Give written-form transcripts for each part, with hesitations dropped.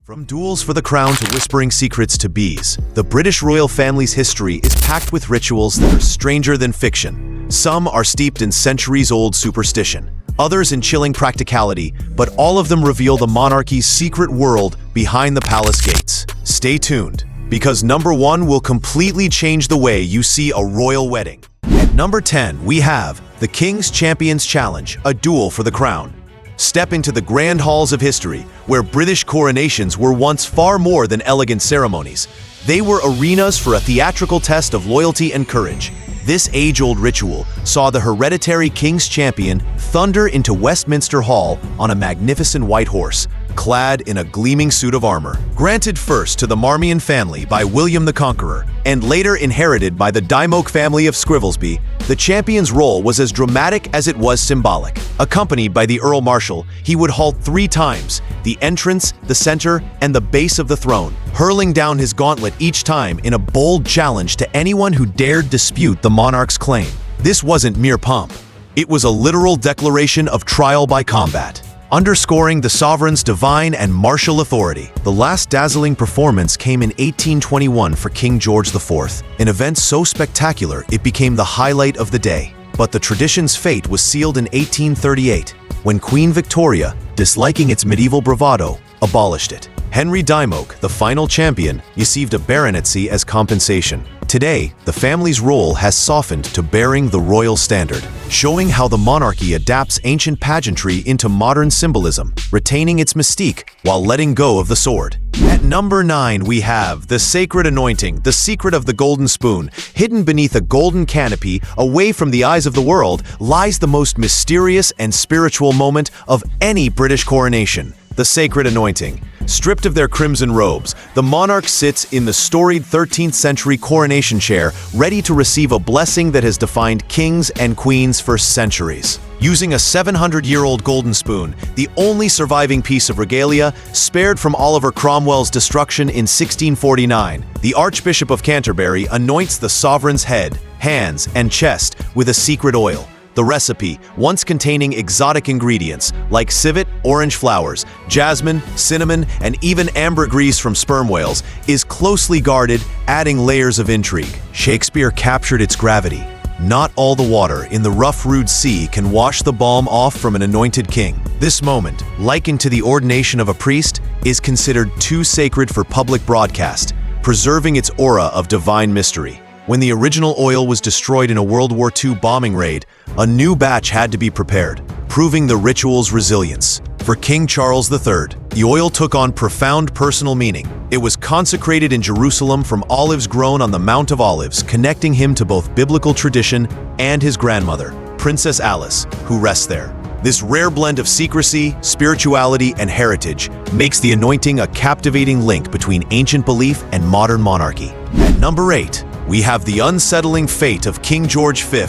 From duels for the crown to whispering secrets to bees, the British royal family's history is packed with rituals that are stranger than fiction. Some are steeped in centuries-old superstition, others in chilling practicality, but all of them reveal the monarchy's secret world behind the palace gates. Stay tuned, because number 1 will completely change the way you see a royal wedding. At number 10, we have the King's Champions Challenge, a duel for the crown. Step into the grand halls of history, where British coronations were once far more than elegant ceremonies. They were arenas for a theatrical test of loyalty and courage. This age-old ritual saw the hereditary King's Champion thunder into Westminster Hall on a magnificent white horse, clad in a gleaming suit of armor. Granted first to the Marmion family by William the Conqueror, and later inherited by the Dymoke family of Scrivelsby, the champion's role was as dramatic as it was symbolic. Accompanied by the Earl Marshal, he would halt 3 times, the entrance, the center, and the base of the throne, hurling down his gauntlet each time in a bold challenge to anyone who dared dispute the monarch's claim. This wasn't mere pomp. It was a literal declaration of trial by combat, underscoring the sovereign's divine and martial authority. The last dazzling performance came in 1821 for King George IV, an event so spectacular it became the highlight of the day. But the tradition's fate was sealed in 1838, when Queen Victoria, disliking its medieval bravado, abolished it. Henry Dymoke, the final champion, received a baronetcy as compensation. Today, the family's role has softened to bearing the royal standard, showing how the monarchy adapts ancient pageantry into modern symbolism, retaining its mystique while letting go of the sword. At number 9, we have the sacred anointing, the secret of the golden spoon. Hidden beneath a golden canopy, away from the eyes of the world, lies the most mysterious and spiritual moment of any British coronation. The sacred anointing. Stripped of their crimson robes, the monarch sits in the storied 13th century coronation chair, ready to receive a blessing that has defined kings and queens for centuries. Using a 700-year-old golden spoon, the only surviving piece of regalia, spared from Oliver Cromwell's destruction in 1649, the Archbishop of Canterbury anoints the sovereign's head, hands, and chest with a secret oil. The recipe, once containing exotic ingredients like civet, orange flowers, jasmine, cinnamon, and even ambergris from sperm whales, is closely guarded, adding layers of intrigue. Shakespeare captured its gravity. Not all the water in the rough, rude sea can wash the balm off from an anointed king. This moment, likened to the ordination of a priest, is considered too sacred for public broadcast, preserving its aura of divine mystery. When the original oil was destroyed in a World War II bombing raid, a new batch had to be prepared, proving the ritual's resilience. For King Charles III, the oil took on profound personal meaning. It was consecrated in Jerusalem from olives grown on the Mount of Olives, connecting him to both biblical tradition and his grandmother, Princess Alice, who rests there. This rare blend of secrecy, spirituality, and heritage makes the anointing a captivating link between ancient belief and modern monarchy. At number 8, we have the unsettling fate of King George V,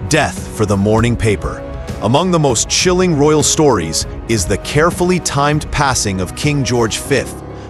death for the morning paper. Among the most chilling royal stories is the carefully timed passing of King George V,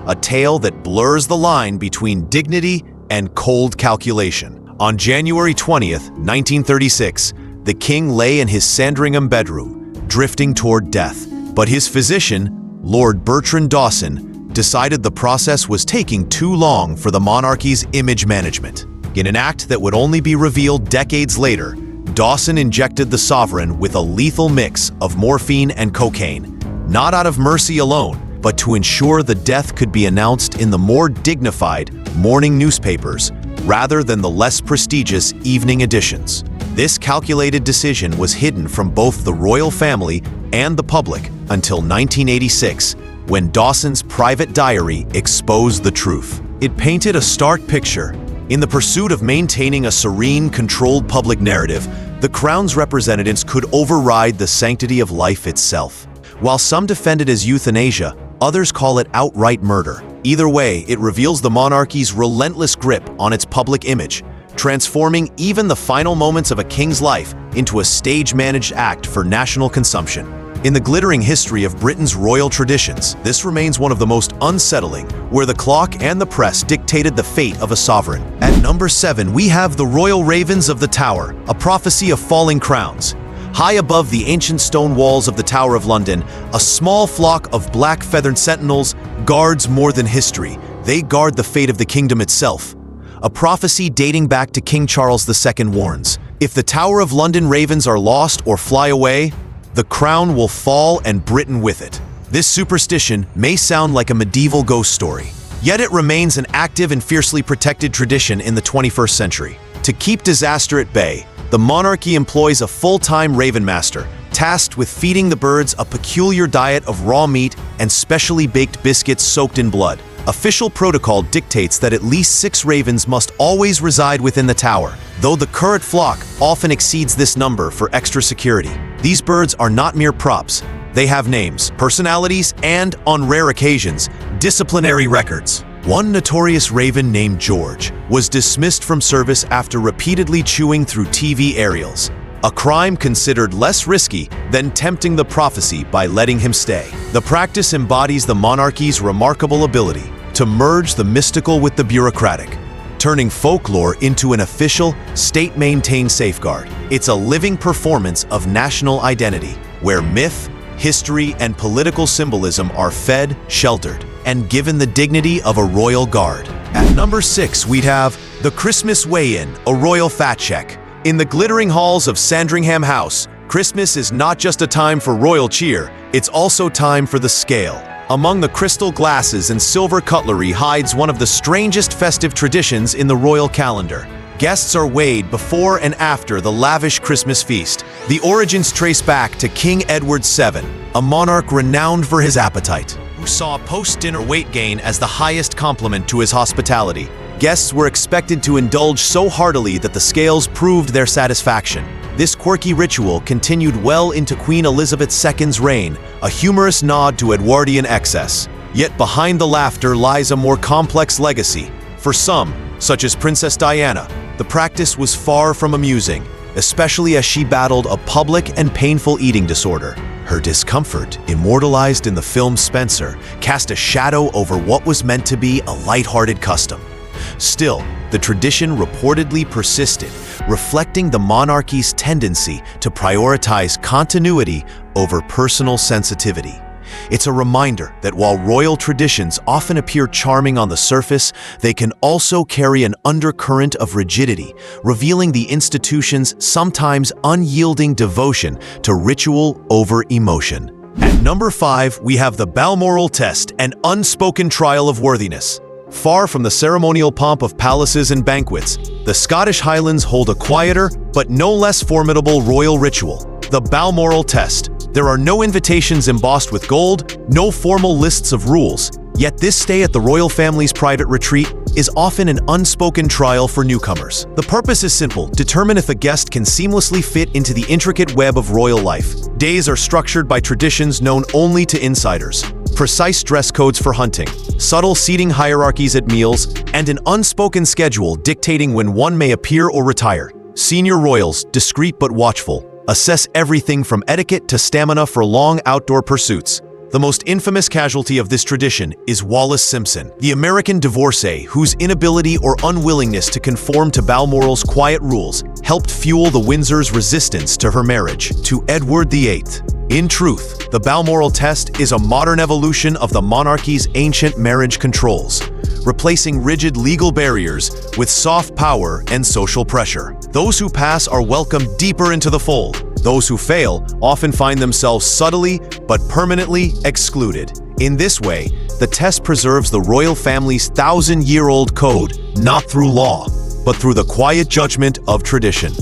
a tale that blurs the line between dignity and cold calculation. On January 20th, 1936, the king lay in his Sandringham bedroom, drifting toward death. But his physician, Lord Bertrand Dawson, decided the process was taking too long for the monarchy's image management. In an act that would only be revealed decades later, Dawson injected the sovereign with a lethal mix of morphine and cocaine, not out of mercy alone, but to ensure the death could be announced in the more dignified morning newspapers rather than the less prestigious evening editions. This calculated decision was hidden from both the royal family and the public until 1986, when Dawson's private diary exposed the truth. It painted a stark picture. In the pursuit of maintaining a serene, controlled public narrative, the Crown's representatives could override the sanctity of life itself. While some defend it as euthanasia, others call it outright murder. Either way, it reveals the monarchy's relentless grip on its public image, transforming even the final moments of a king's life into a stage-managed act for national consumption. In the glittering history of Britain's royal traditions, this remains one of the most unsettling, where the clock and the press dictated the fate of a sovereign. At number 7, we have the Royal Ravens of the Tower, a prophecy of falling crowns. High above the ancient stone walls of the Tower of London, a small flock of black-feathered sentinels guards more than history. They guard the fate of the kingdom itself. A prophecy dating back to King Charles II warns, if the Tower of London ravens are lost or fly away, the crown will fall and Britain with it. This superstition may sound like a medieval ghost story, yet it remains an active and fiercely protected tradition in the 21st century. To keep disaster at bay, the monarchy employs a full-time raven master, tasked with feeding the birds a peculiar diet of raw meat and specially baked biscuits soaked in blood. Official protocol dictates that at least 6 ravens must always reside within the tower, though the current flock often exceeds this number for extra security. These birds are not mere props. They have names, personalities, and, on rare occasions, disciplinary records. One notorious raven named George was dismissed from service after repeatedly chewing through TV aerials, a crime considered less risky than tempting the prophecy by letting him stay. The practice embodies the monarchy's remarkable ability to merge the mystical with the bureaucratic, turning folklore into an official, state-maintained safeguard. It's a living performance of national identity, where myth, history, and political symbolism are fed, sheltered, and given the dignity of a royal guard. At number 6, we'd have the Christmas Weigh-In, a royal fat check. In the glittering halls of Sandringham House, Christmas is not just a time for royal cheer, it's also time for the scale. Among the crystal glasses and silver cutlery hides one of the strangest festive traditions in the royal calendar. Guests are weighed before and after the lavish Christmas feast. The origins trace back to King Edward VII, a monarch renowned for his appetite, who saw post-dinner weight gain as the highest compliment to his hospitality. Guests were expected to indulge so heartily that the scales proved their satisfaction. This quirky ritual continued well into Queen Elizabeth II's reign, a humorous nod to Edwardian excess. Yet behind the laughter lies a more complex legacy. For some, such as Princess Diana, the practice was far from amusing, especially as she battled a public and painful eating disorder. Her discomfort, immortalized in the film Spencer, cast a shadow over what was meant to be a lighthearted custom. Still, the tradition reportedly persisted, reflecting the monarchy's tendency to prioritize continuity over personal sensitivity. It's a reminder that while royal traditions often appear charming on the surface, they can also carry an undercurrent of rigidity, revealing the institution's sometimes unyielding devotion to ritual over emotion. At number 5, we have the Balmoral Test, an unspoken trial of worthiness. Far from the ceremonial pomp of palaces and banquets, the Scottish Highlands hold a quieter, but no less formidable royal ritual, the Balmoral Test. There are no invitations embossed with gold, no formal lists of rules, yet this stay at the royal family's private retreat is often an unspoken trial for newcomers. The purpose is simple: determine if a guest can seamlessly fit into the intricate web of royal life. Days are structured by traditions known only to insiders. Precise dress codes for hunting, subtle seating hierarchies at meals, and an unspoken schedule dictating when one may appear or retire. Senior royals, discreet but watchful, assess everything from etiquette to stamina for long outdoor pursuits. The most infamous casualty of this tradition is Wallis Simpson, the American divorcee whose inability or unwillingness to conform to Balmoral's quiet rules helped fuel the Windsors' resistance to her marriage to Edward VIII. In truth, the Balmoral Test is a modern evolution of the monarchy's ancient marriage controls, replacing rigid legal barriers with soft power and social pressure. Those who pass are welcomed deeper into the fold. Those who fail often find themselves subtly but permanently excluded. In this way, the test preserves the royal family's 1,000-year-old code, not through law, but through the quiet judgment of tradition.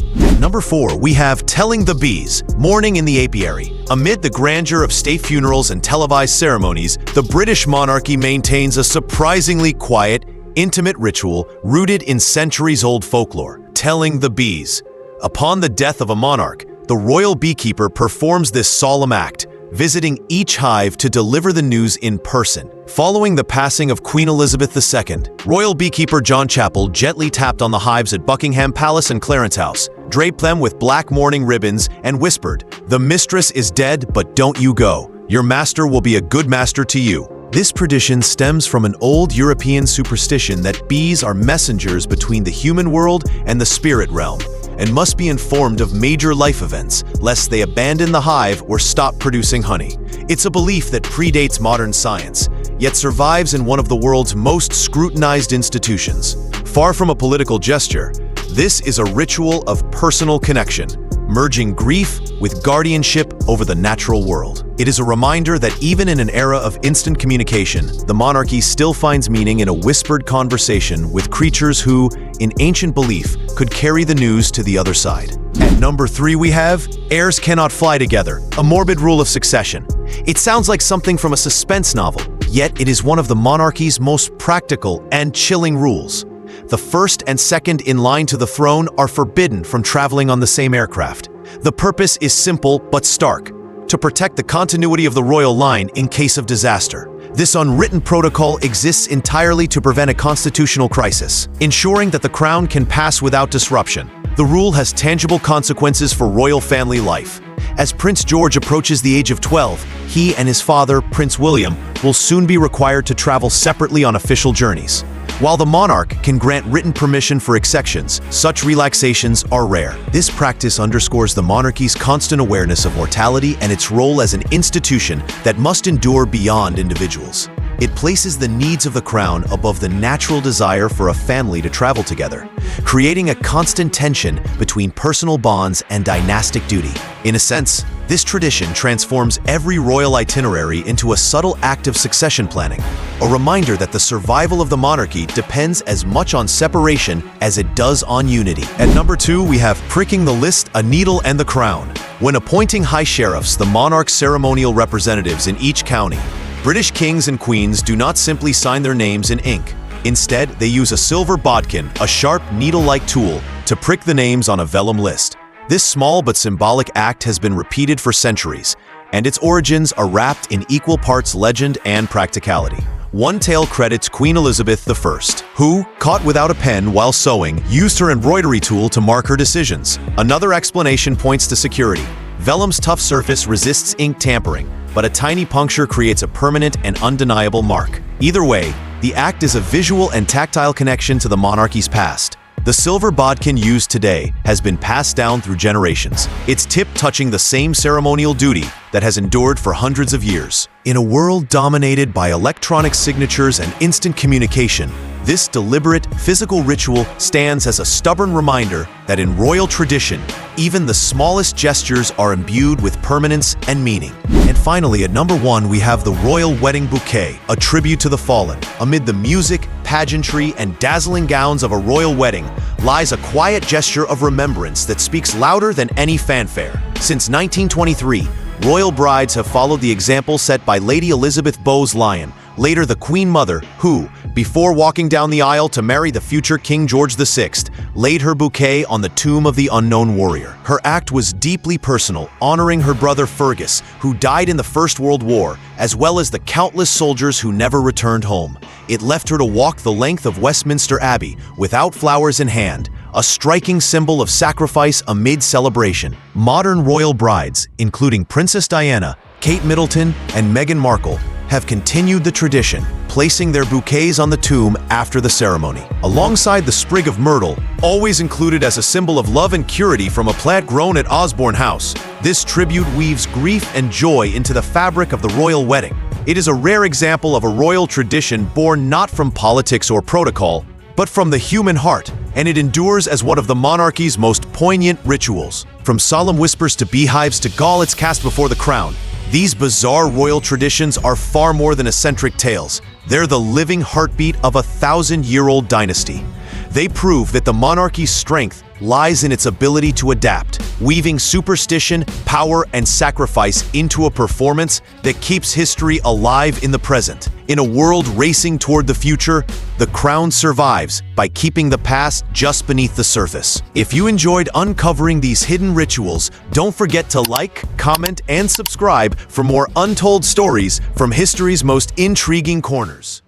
Number 4, we have Telling the Bees, Mourning in the Apiary. Amid the grandeur of state funerals and televised ceremonies, the British monarchy maintains a surprisingly quiet, intimate ritual rooted in centuries-old folklore, telling the bees. Upon the death of a monarch, the royal beekeeper performs this solemn act, visiting each hive to deliver the news in person. Following the passing of Queen Elizabeth II, royal beekeeper John Chappell gently tapped on the hives at Buckingham Palace and Clarence House, draped them with black mourning ribbons, and whispered, "The mistress is dead, but don't you go. Your master will be a good master to you." This tradition stems from an old European superstition that bees are messengers between the human world and the spirit realm, and must be informed of major life events, lest they abandon the hive or stop producing honey. It's a belief that predates modern science, yet survives in one of the world's most scrutinized institutions. Far from a political gesture, this is a ritual of personal connection, merging grief with guardianship over the natural world. It is a reminder that even in an era of instant communication, the monarchy still finds meaning in a whispered conversation with creatures who, in ancient belief, could carry the news to the other side. At number 3 we have, heirs cannot fly together, a morbid rule of succession. It sounds like something from a suspense novel, yet it is one of the monarchy's most practical and chilling rules. The first and second in line to the throne are forbidden from traveling on the same aircraft. The purpose is simple but stark: to protect the continuity of the royal line in case of disaster. This unwritten protocol exists entirely to prevent a constitutional crisis, ensuring that the crown can pass without disruption. The rule has tangible consequences for royal family life. As Prince George approaches the age of 12, he and his father, Prince William, will soon be required to travel separately on official journeys. While the monarch can grant written permission for exceptions, such relaxations are rare. This practice underscores the monarchy's constant awareness of mortality and its role as an institution that must endure beyond individuals. It places the needs of the crown above the natural desire for a family to travel together, creating a constant tension between personal bonds and dynastic duty. In a sense, this tradition transforms every royal itinerary into a subtle act of succession planning, a reminder that the survival of the monarchy depends as much on separation as it does on unity. At number 2, we have pricking the list, a needle and the crown. When appointing high sheriffs, the monarch's ceremonial representatives in each county, British kings and queens do not simply sign their names in ink. Instead, they use a silver bodkin, a sharp, needle-like tool, to prick the names on a vellum list. This small but symbolic act has been repeated for centuries, and its origins are wrapped in equal parts legend and practicality. One tale credits Queen Elizabeth I, who, caught without a pen while sewing, used her embroidery tool to mark her decisions. Another explanation points to security. Vellum's tough surface resists ink tampering, but a tiny puncture creates a permanent and undeniable mark. Either way, the act is a visual and tactile connection to the monarchy's past. The silver bodkin used today has been passed down through generations, its tip touching the same ceremonial duty that has endured for hundreds of years. In a world dominated by electronic signatures and instant communication, this deliberate, physical ritual stands as a stubborn reminder that in royal tradition, even the smallest gestures are imbued with permanence and meaning. And finally, at number 1, we have the royal wedding bouquet, a tribute to the fallen. Amid the music, pageantry, and dazzling gowns of a royal wedding lies a quiet gesture of remembrance that speaks louder than any fanfare. Since 1923, royal brides have followed the example set by Lady Elizabeth Bowes-Lyon, later the Queen Mother, who, before walking down the aisle to marry the future King George VI, laid her bouquet on the tomb of the unknown warrior. Her act was deeply personal, honoring her brother Fergus, who died in the First World War, as well as the countless soldiers who never returned home. It left her to walk the length of Westminster Abbey without flowers in hand, a striking symbol of sacrifice amid celebration. Modern royal brides, including Princess Diana, Kate Middleton, and Meghan Markle, have continued the tradition, placing their bouquets on the tomb after the ceremony. Alongside the sprig of myrtle, always included as a symbol of love and purity from a plant grown at Osborne House, this tribute weaves grief and joy into the fabric of the royal wedding. It is a rare example of a royal tradition born not from politics or protocol, but from the human heart, and it endures as one of the monarchy's most poignant rituals. From solemn whispers to beehives to gauntlets cast before the crown, these bizarre royal traditions are far more than eccentric tales. They're the living heartbeat of a 1,000-year-old dynasty. They prove that the monarchy's strength lies in its ability to adapt, weaving superstition, power, and sacrifice into a performance that keeps history alive in the present. In a world racing toward the future, the crown survives by keeping the past just beneath the surface. If you enjoyed uncovering these hidden rituals, don't forget to like, comment, and subscribe for more untold stories from history's most intriguing corners.